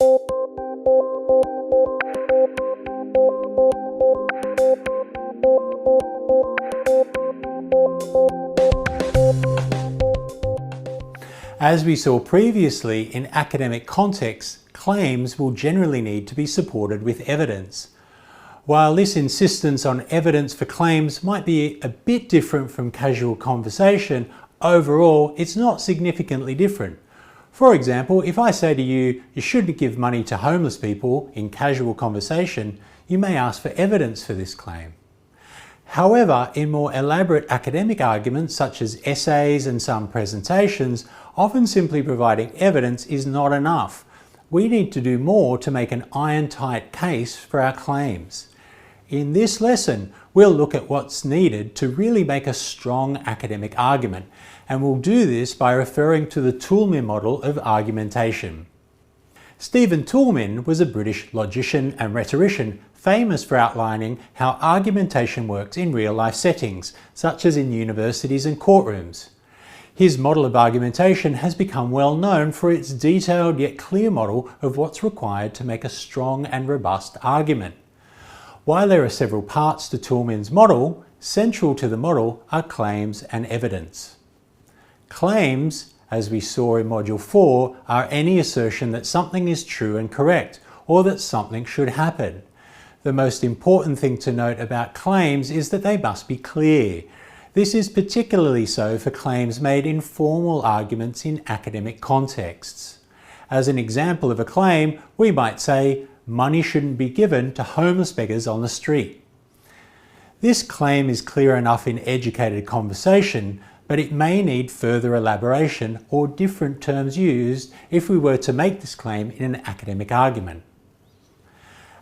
As we saw previously, in academic contexts, claims will generally need to be supported with evidence. While this insistence on evidence for claims might be a bit different from casual conversation, overall it's not significantly different. For example, if I say to you, you shouldn't give money to homeless people in casual conversation, you may ask for evidence for this claim. However, in more elaborate academic arguments such as essays and some presentations, often simply providing evidence is not enough. We need to do more to make an iron-tight case for our claims. In this lesson, we'll look at what's needed to really make a strong academic argument, and we'll do this by referring to the Toulmin model of argumentation. Stephen Toulmin was a British logician and rhetorician famous for outlining how argumentation works in real-life settings, such as in universities and courtrooms. His model of argumentation has become well known for its detailed yet clear model of what's required to make a strong and robust argument. While there are several parts to Toulmin's model, central to the model are claims and evidence. Claims, as we saw in Module 4, are any assertion that something is true and correct, or that something should happen. The most important thing to note about claims is that they must be clear. This is particularly so for claims made in formal arguments in academic contexts. As an example of a claim, we might say, money shouldn't be given to homeless beggars on the street. This claim is clear enough in educated conversation, but it may need further elaboration or different terms used if we were to make this claim in an academic argument.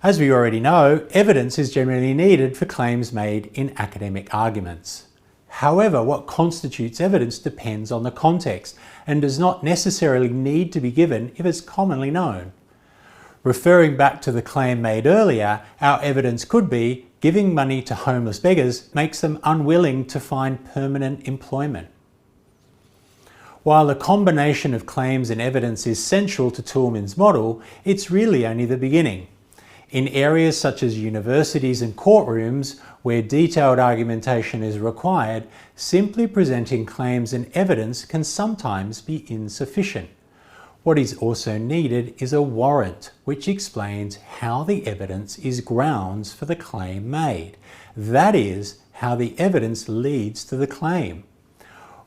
As we already know, evidence is generally needed for claims made in academic arguments. However, what constitutes evidence depends on the context and does not necessarily need to be given if it's commonly known. Referring back to the claim made earlier, our evidence could be giving money to homeless beggars makes them unwilling to find permanent employment. While the combination of claims and evidence is central to Toulmin's model, it's really only the beginning. In areas such as universities and courtrooms, where detailed argumentation is required, simply presenting claims and evidence can sometimes be insufficient. What is also needed is a warrant, which explains how the evidence is grounds for the claim made. That is, how the evidence leads to the claim.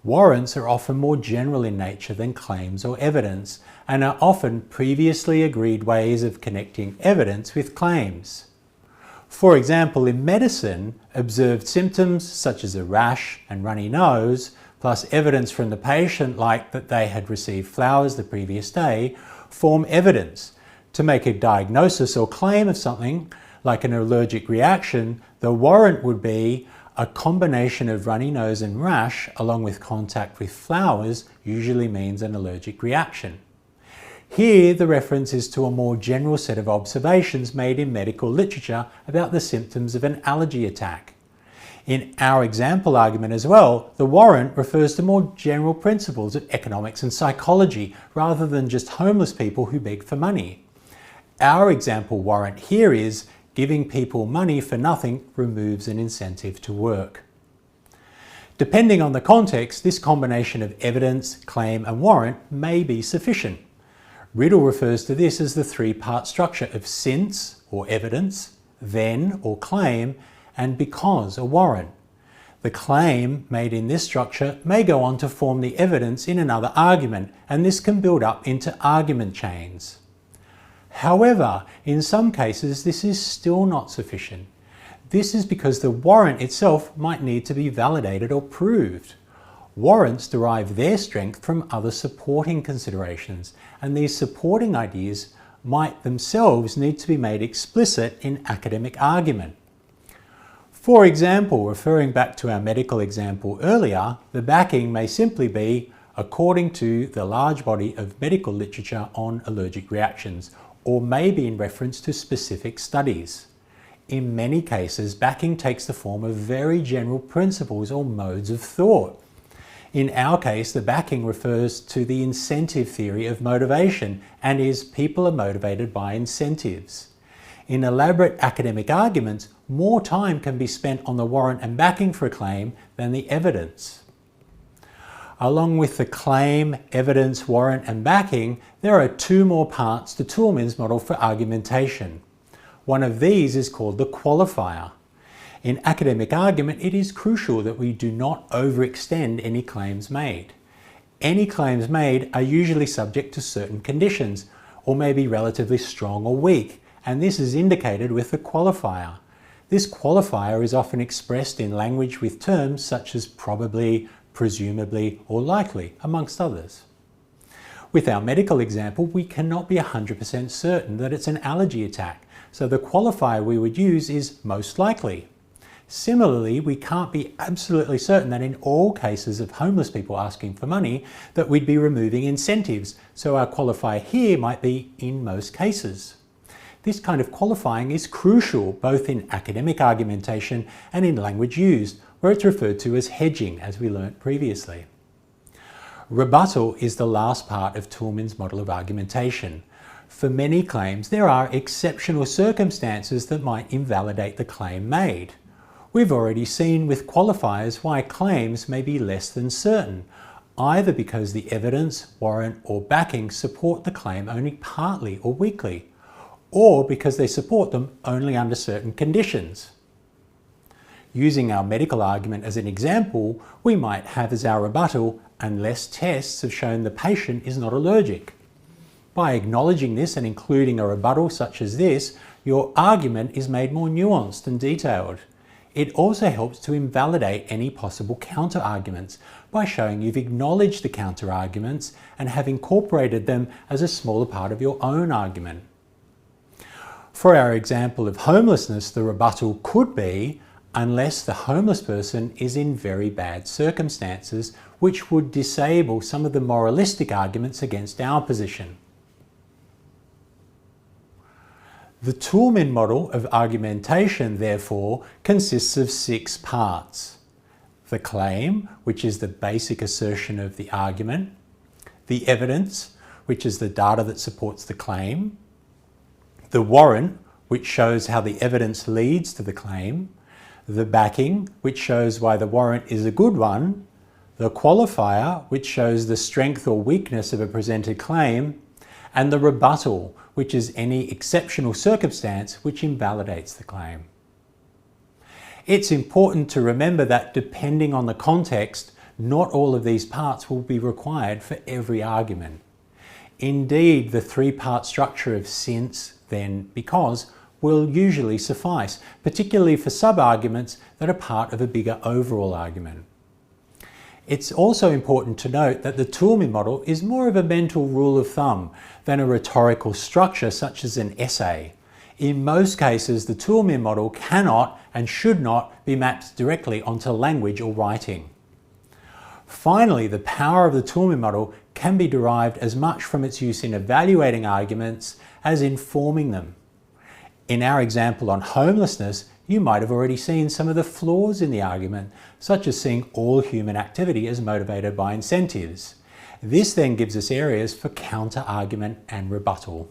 Warrants are often more general in nature than claims or evidence, and are often previously agreed ways of connecting evidence with claims. For example, in medicine, observed symptoms such as a rash and runny nose, plus evidence from the patient like that they had received flowers the previous day, form evidence. To make a diagnosis or claim of something, like an allergic reaction, the warrant would be a combination of runny nose and rash along with contact with flowers usually means an allergic reaction. Here, the reference is to a more general set of observations made in medical literature about the symptoms of an allergy attack. In our example argument as well, the warrant refers to more general principles of economics and psychology rather than just homeless people who beg for money. Our example warrant here is giving people money for nothing removes an incentive to work. Depending on the context, this combination of evidence, claim and warrant may be sufficient. Riddle refers to this as the three-part structure of since or evidence, then or claim, and because or warrant. The claim made in this structure may go on to form the evidence in another argument, and this can build up into argument chains. However, in some cases this is still not sufficient. This is because the warrant itself might need to be validated or proved. Warrants derive their strength from other supporting considerations, and these supporting ideas might themselves need to be made explicit in academic argument. For example, referring back to our medical example earlier, the backing may simply be according to the large body of medical literature on allergic reactions, or maybe in reference to specific studies. In many cases, backing takes the form of very general principles or modes of thought. In our case, the backing refers to the incentive theory of motivation and is people are motivated by incentives. In elaborate academic arguments, more time can be spent on the warrant and backing for a claim than the evidence. Along with the claim, evidence, warrant and backing, there are two more parts to Toulmin's model for argumentation. One of these is called the qualifier. In academic argument, it is crucial that we do not overextend any claims made. Any claims made are usually subject to certain conditions, or may be relatively strong or weak, and this is indicated with the qualifier. This qualifier is often expressed in language with terms such as probably, presumably, or likely, amongst others. With our medical example, we cannot be 100% certain that it's an allergy attack, so the qualifier we would use is most likely. Similarly, we can't be absolutely certain that in all cases of homeless people asking for money that we'd be removing incentives, so our qualifier here might be in most cases. This kind of qualifying is crucial both in academic argumentation and in language used, where it's referred to as hedging, as we learnt previously. Rebuttal is the last part of Toulmin's model of argumentation. For many claims, there are exceptional circumstances that might invalidate the claim made. We've already seen with qualifiers why claims may be less than certain, either because the evidence, warrant or backing support the claim only partly or weakly, or because they support them only under certain conditions. Using our medical argument as an example, we might have as our rebuttal, unless tests have shown the patient is not allergic. By acknowledging this and including a rebuttal such as this, your argument is made more nuanced and detailed. It also helps to invalidate any possible counter-arguments by showing you've acknowledged the counter-arguments and have incorporated them as a smaller part of your own argument. For our example of homelessness, the rebuttal could be, unless the homeless person is in very bad circumstances, which would disable some of the moralistic arguments against our position. The Toulmin model of argumentation, therefore, consists of 6 parts. The claim, which is the basic assertion of the argument. The evidence, which is the data that supports the claim. The warrant, which shows how the evidence leads to the claim. The backing, which shows why the warrant is a good one. The qualifier, which shows the strength or weakness of a presented claim. And the rebuttal, which is any exceptional circumstance which invalidates the claim. It's important to remember that depending on the context, not all of these parts will be required for every argument. Indeed, the 3-part structure of since, then, because will usually suffice, particularly for sub-arguments that are part of a bigger overall argument. It's also important to note that the Toulmin model is more of a mental rule of thumb than a rhetorical structure such as an essay. In most cases, the Toulmin model cannot and should not be mapped directly onto language or writing. Finally, the power of the Toulmin model can be derived as much from its use in evaluating arguments as in forming them. In our example on homelessness, you might have already seen some of the flaws in the argument, such as seeing all human activity as motivated by incentives. This then gives us areas for counter-argument and rebuttal.